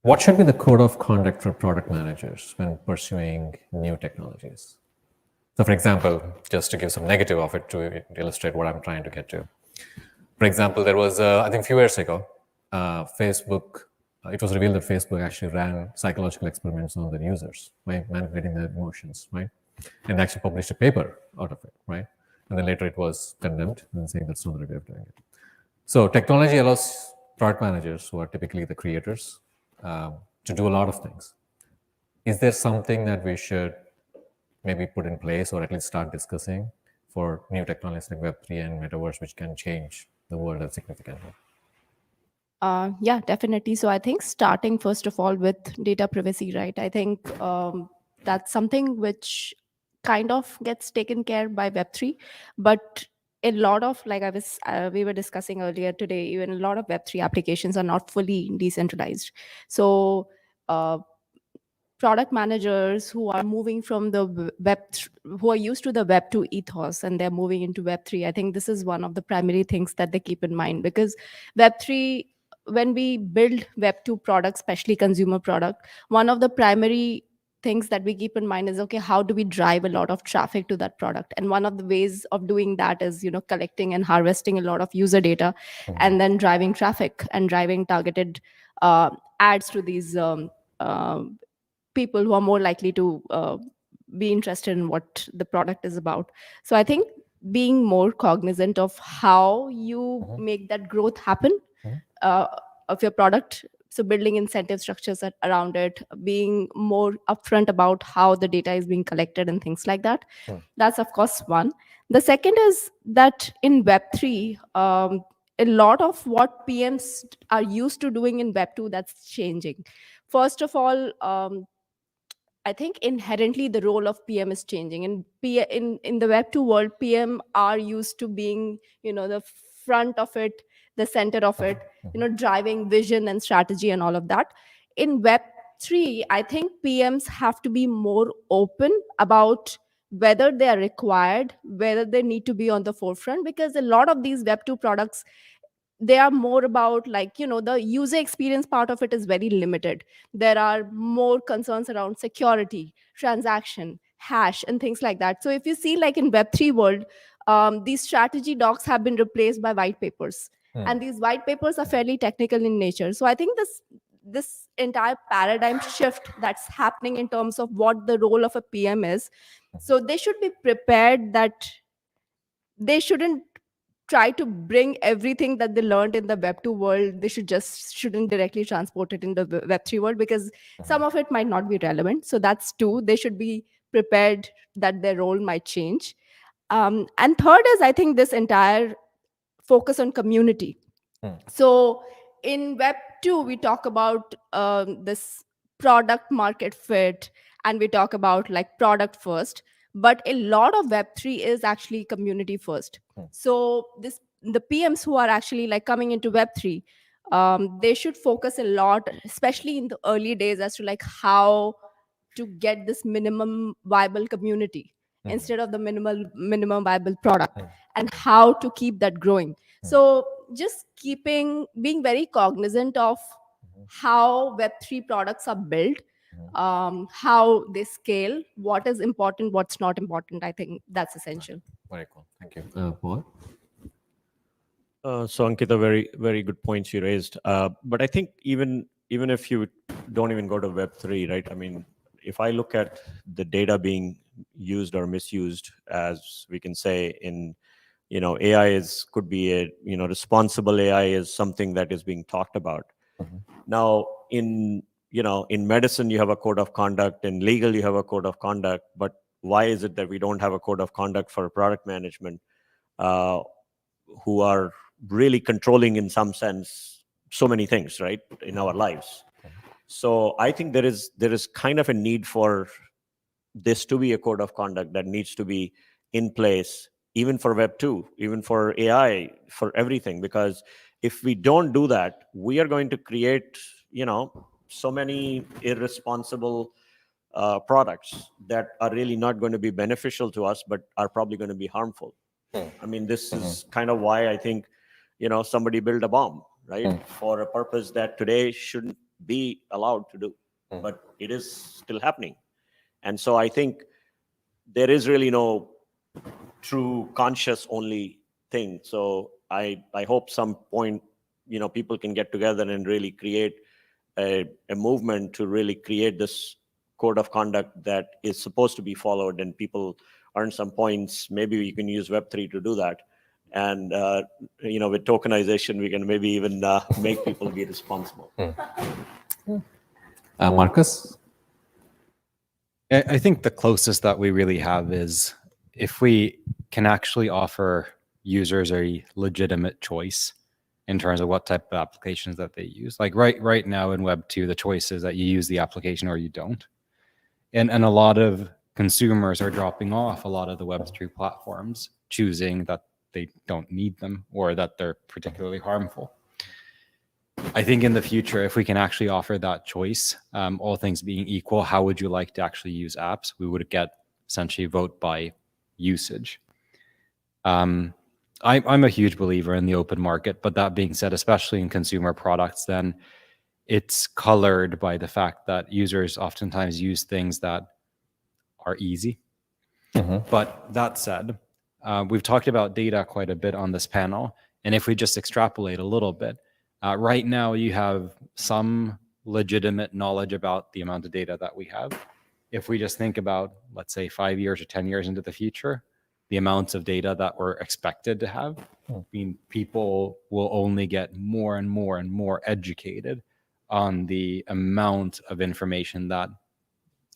what should be the code of conduct for product managers when pursuing new technologies? So for example, just to give some negative of it to illustrate what I'm trying to get to. For example, there was, I think a few years ago, Facebook, it was revealed that Facebook actually ran psychological experiments on their users by manipulating their emotions, right? And actually published a paper out of it, right? And then later it was condemned and saying that's not the right way of doing it. So technology allows product managers, who are typically the creators, to do a lot of things. Is there something that we should maybe put in place or at least start discussing for new technologies like Web3 and Metaverse, which can change the world significantly? Yeah, definitely. So I think starting first of all with data privacy, right? I think that's something which kind of gets taken care by Web3, but a lot of, like we were discussing earlier today, even a lot of Web3 applications are not fully decentralized. So product managers who are moving from the who are used to the Web2 ethos and they're moving into Web3, I think this is one of the primary things that they keep in mind, because Web3, when we build Web2 products, especially consumer product, one of the primary things that we keep in mind is, okay, how do we drive a lot of traffic to that product? And one of the ways of doing that is, collecting and harvesting a lot of user data and then driving traffic and driving targeted ads to these people who are more likely to be interested in what the product is about. So I think being more cognizant of how you make that growth happen of your product So building incentive structures around it, being more upfront about how the data is being collected and things like that. That's of course one. The second is that in Web3, a lot of what PMs are used to doing in Web2, that's changing. First of all, I think inherently the role of PM is changing. In the Web2 world, PM are used to being, the front of it, the center of it, driving vision and strategy and all of that. In Web3, I think PMs have to be more open about whether they are required, whether they need to be on the forefront, because a lot of these Web2 products, they are more about the user experience part of it is very limited. There are more concerns around security, transaction, hash, and things like that. So if you see like in Web3 world, these strategy docs have been replaced by white papers, and these white papers are fairly technical in nature. So I think this entire paradigm shift that's happening in terms of what the role of a PM is, so they should be prepared that they shouldn't try to bring everything that they learned in the Web2 world. They shouldn't directly transport it in the Web3 world, because some of it might not be relevant. So that's two. They should be prepared that their role might change. And third is, I think, this entire focus on community. So in Web2, we talk about this product market fit, and we talk about like product first. But a lot of Web3 is actually community first. So the PMs who are actually like coming into Web3, they should focus a lot, especially in the early days, as to like how to get this minimum viable community instead of the minimum viable product, and how to keep that growing. So just being very cognizant of how Web3 products are built, how they scale, what is important, what's not important. I think that's essential. Very cool. Thank you. Paul? So Ankita, very, very good points you raised. But I think even if you don't even go to Web3, right? I mean, if I look at the data being used or misused, as we can say in, AI could be a, responsible AI is something that is being talked about. Now, in medicine, you have a code of conduct. In legal, you have a code of conduct. But why is it that we don't have a code of conduct for product management, who are really controlling, in some sense, so many things, right, in our lives? So I think there is kind of a need for this to be a code of conduct that needs to be in place, even for Web2, even for AI, for everything. Because if we don't do that, we are going to create, so many irresponsible products that are really not going to be beneficial to us, but are probably going to be harmful. I mean, this is kind of why I think, somebody built a bomb, right, for a purpose that today shouldn't be allowed to do, but it is still happening. And so I think there is really no true conscious only thing. So I hope some point, people can get together and really create a movement to really create this code of conduct that is supposed to be followed, and people earn some points. Maybe you can use Web3 to do that. And, with tokenization, we can maybe even make people be responsible. Marcus? I think the closest that we really have is if we can actually offer users a legitimate choice in terms of what type of applications that they use. Like right now in Web2, the choice is that you use the application or you don't. And a lot of consumers are dropping off a lot of the Web3 platforms, choosing that they don't need them or that they're particularly harmful. I think in the future, if we can actually offer that choice, all things being equal, how would you like to actually use apps? We would get essentially vote by usage. I'm a huge believer in the open market, but that being said, especially in consumer products, then it's colored by the fact that users oftentimes use things that are easy. But that said, we've talked about data quite a bit on this panel. And if we just extrapolate a little bit, right now you have some legitimate knowledge about the amount of data that we have. If we just think about, let's say, 5 years or 10 years into the future, the amounts of data that we're expected to have, I mean, people will only get more and more and more educated on the amount of information that,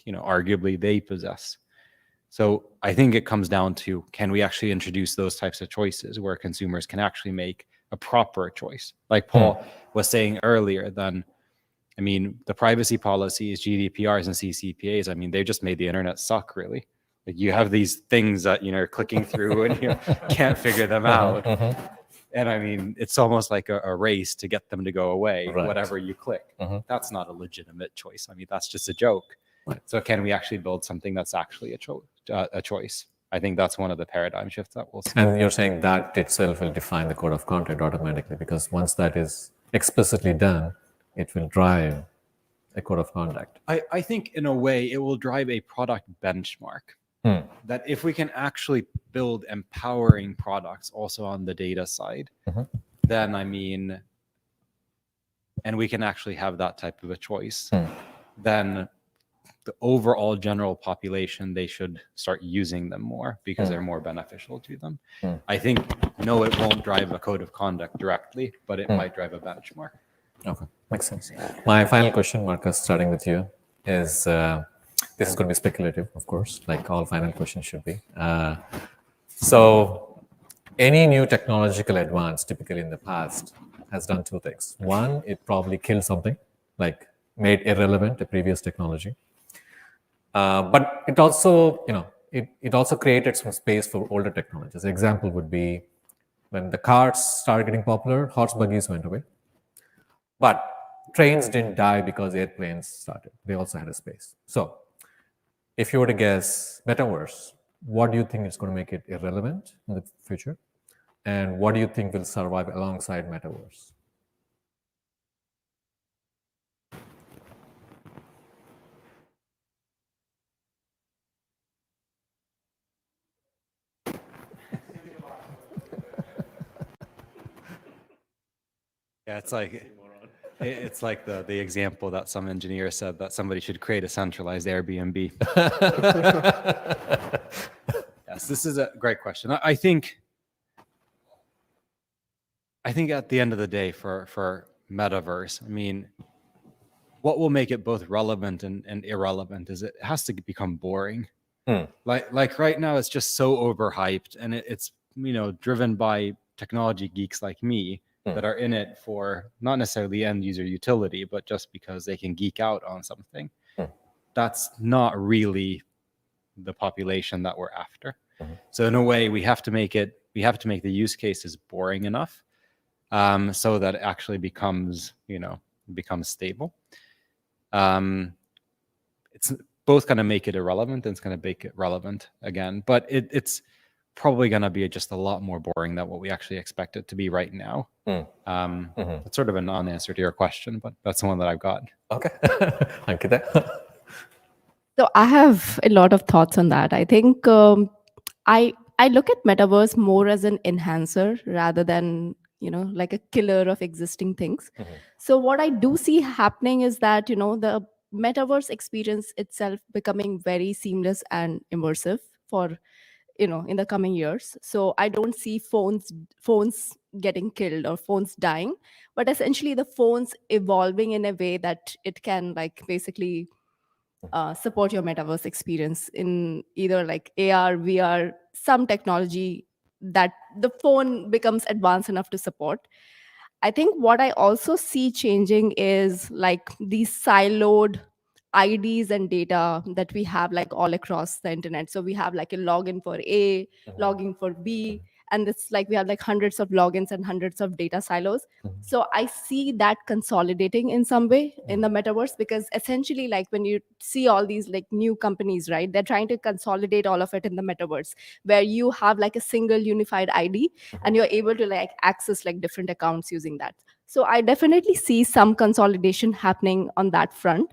arguably they possess. So I think it comes down to, can we actually introduce those types of choices where consumers can actually make a proper choice? Like Paul was saying earlier, then, I mean, the privacy policies, GDPRs and CCPAs, I mean, they just made the internet suck, really. Like, you have these things that, you're clicking through and you can't figure them out. And I mean, it's almost like a race to get them to go away, Right. whatever you click. That's not a legitimate choice. I mean, that's just a joke. Right. So can we actually build something that's actually a choice? I think that's one of the paradigm shifts that we'll see. And you're saying that itself will define the code of conduct automatically, because once that is explicitly done, it will drive a code of conduct. I think in a way it will drive a product benchmark. That if we can actually build empowering products also on the data side, then I mean, and we can actually have that type of a choice, then the overall general population, they should start using them more because they're more beneficial to them. I think, no, it won't drive a code of conduct directly, but it might drive a benchmark. Okay, makes sense. My final question, Marcus, starting with you, is this is going to be speculative, of course, like all final questions should be. So any new technological advance typically in the past has done two things. One, it probably killed something, like made irrelevant a previous technology. But it also, it also created some space for older technologies. An example would be when the cars started getting popular, horse buggies went away. But trains didn't die because airplanes started. They also had a space. So if you were to guess Metaverse, what do you think is going to make it irrelevant in the future? And what do you think will survive alongside Metaverse? Yeah, it's like the example that some engineer said that somebody should create a centralized Airbnb. Yes, this is a great question. I think at the end of the day, for Metaverse, I mean, what will make it both relevant and irrelevant is it has to become boring. Like right now, it's just so overhyped, and it's driven by technology geeks like me that are in it for not necessarily end user utility, but just because they can geek out on something. That's not really the population that we're after. So in a way, we have to make the use cases boring enough so that it actually becomes stable. It's both going to make it irrelevant and it's going to make it relevant again, but it's probably going to be just a lot more boring than what we actually expect it to be right now. It's sort of a non-answer to your question, but that's the one that I've got. Okay. Thank you. So I have a lot of thoughts on that. I think I look at Metaverse more as an enhancer rather than like a killer of existing things. So what I do see happening is that the Metaverse experience itself becoming very seamless and immersive for in the coming years. So I don't see phones getting killed or phones dying, but essentially the phones evolving in a way that it can like basically support your Metaverse experience in either like AR, VR, some technology that the phone becomes advanced enough to support. I think what I also see changing is like these siloed IDs and data that we have like all across the internet. So we have like a login for A, login for B, and it's like we have like hundreds of logins and hundreds of data silos. So I see that consolidating in some way in the Metaverse, because essentially like when you see all these like new companies, right, they're trying to consolidate all of it in the Metaverse, where you have like a single unified ID and you're able to like access like different accounts using that. So I definitely see some consolidation happening on that front.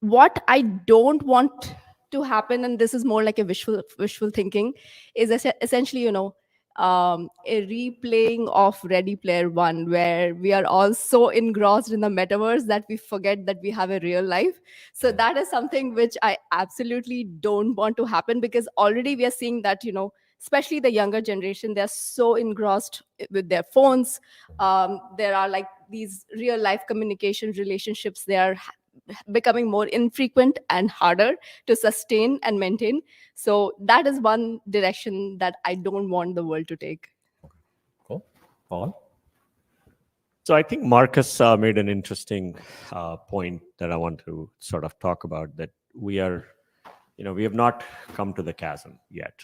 What I don't want to happen, and this is more like a wishful thinking, is essentially a replaying of Ready Player One, where we are all so engrossed in the Metaverse that we forget that we have a real life. So that is something which I absolutely don't want to happen, because already we are seeing that especially the younger generation, they're so engrossed with their phones. There are like these real life communication relationships, they are becoming more infrequent and harder to sustain and maintain. So that is one direction that I don't want the world to take. Cool. Paul? So I think Marcus made an interesting point that I want to sort of talk about, that we are, we have not come to the chasm yet.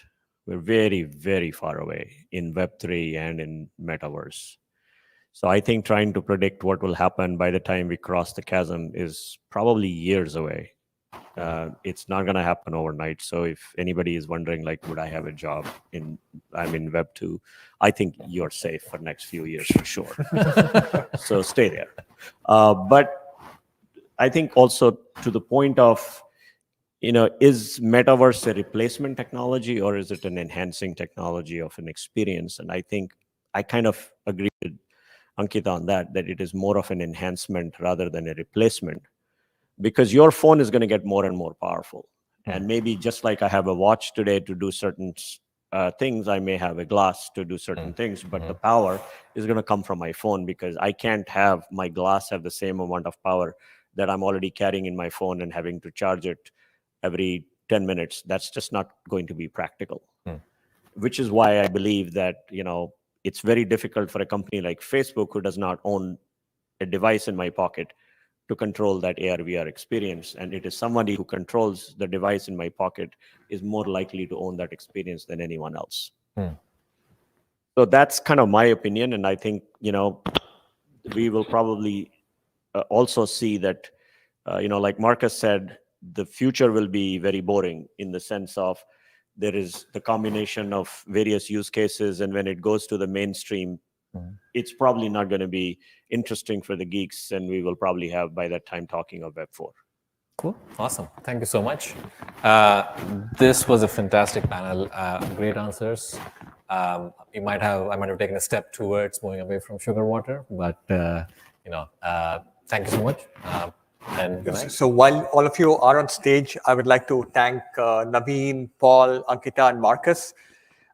We're very, very far away in Web3 and in Metaverse. So I think trying to predict what will happen by the time we cross the chasm is probably years away. It's not going to happen overnight. So if anybody is wondering, like, would I have a job I'm in Web 2, I think you're safe for next few years for sure. So stay there. But I think also to the point of, is Metaverse a replacement technology or is it an enhancing technology of an experience? And I think I kind of agree with Ankita on that it is more of an enhancement rather than a replacement, because your phone is going to get more and more powerful. And maybe just like I have a watch today to do certain things, I may have a glass to do certain things, but the power is going to come from my phone, because I can't have my glass have the same amount of power that I'm already carrying in my phone and having to charge it every 10 minutes. That's just not going to be practical, which is why I believe that, it's very difficult for a company like Facebook, who does not own a device in my pocket, to control that AR/VR experience. And it is somebody who controls the device in my pocket is more likely to own that experience than anyone else. So that's kind of my opinion. And I think, we will probably also see that, like Marcus said, the future will be very boring in the sense of there is the combination of various use cases. And when it goes to the mainstream, it's probably not going to be interesting for the geeks, and we will probably have by that time talking of Web 4. Cool. Awesome. Thank you so much. This was a fantastic panel. Great answers. I might have taken a step towards moving away from sugar water, but thank you so much. And good night. So while all of you are on stage, I would like to thank Naveen, Paul, Ankita, and Marcus.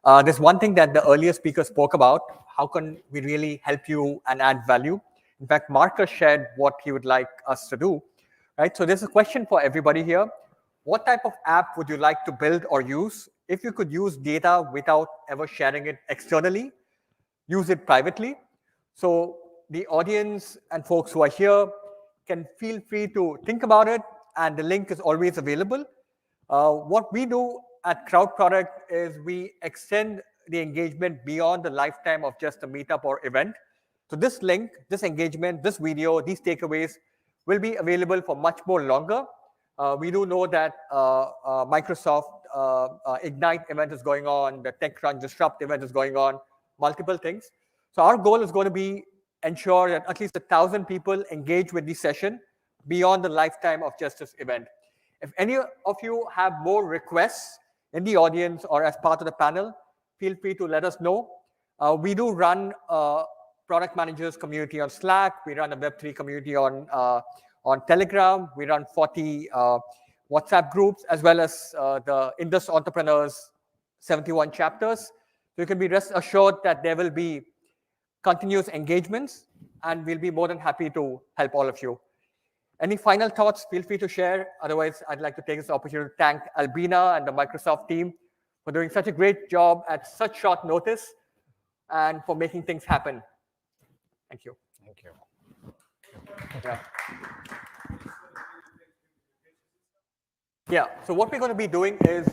There's one thing that the earlier speaker spoke about. How can we really help you and add value? In fact, Marcus shared what he would like us to do, right? So there's a question for everybody here. What type of app would you like to build or use? If you could use data without ever sharing it externally, use it privately. So the audience and folks who are here can feel free to think about it, and the link is always available. What we do at Crowd Product is we extend the engagement beyond the lifetime of just a meetup or event. So this link, this engagement, this video, these takeaways will be available for much more longer. We do know that Microsoft Ignite event is going on, the TechCrunch Disrupt event is going on, multiple things. So our goal is going to be ensure that at least 1,000 people engage with this session beyond the lifetime of just this event. If any of you have more requests in the audience or as part of the panel, feel free to let us know. We do run a product managers community on Slack. We run a Web3 community on Telegram. We run 40 WhatsApp groups, as well as the Indus Entrepreneurs 71 chapters. So you can be rest assured that there will be continuous engagements, and we'll be more than happy to help all of you. Any final thoughts, feel free to share. Otherwise, I'd like to take this opportunity to thank Albina and the Microsoft team for doing such a great job at such short notice and for making things happen. Thank you. Thank you. Yeah. So what we're going to be doing is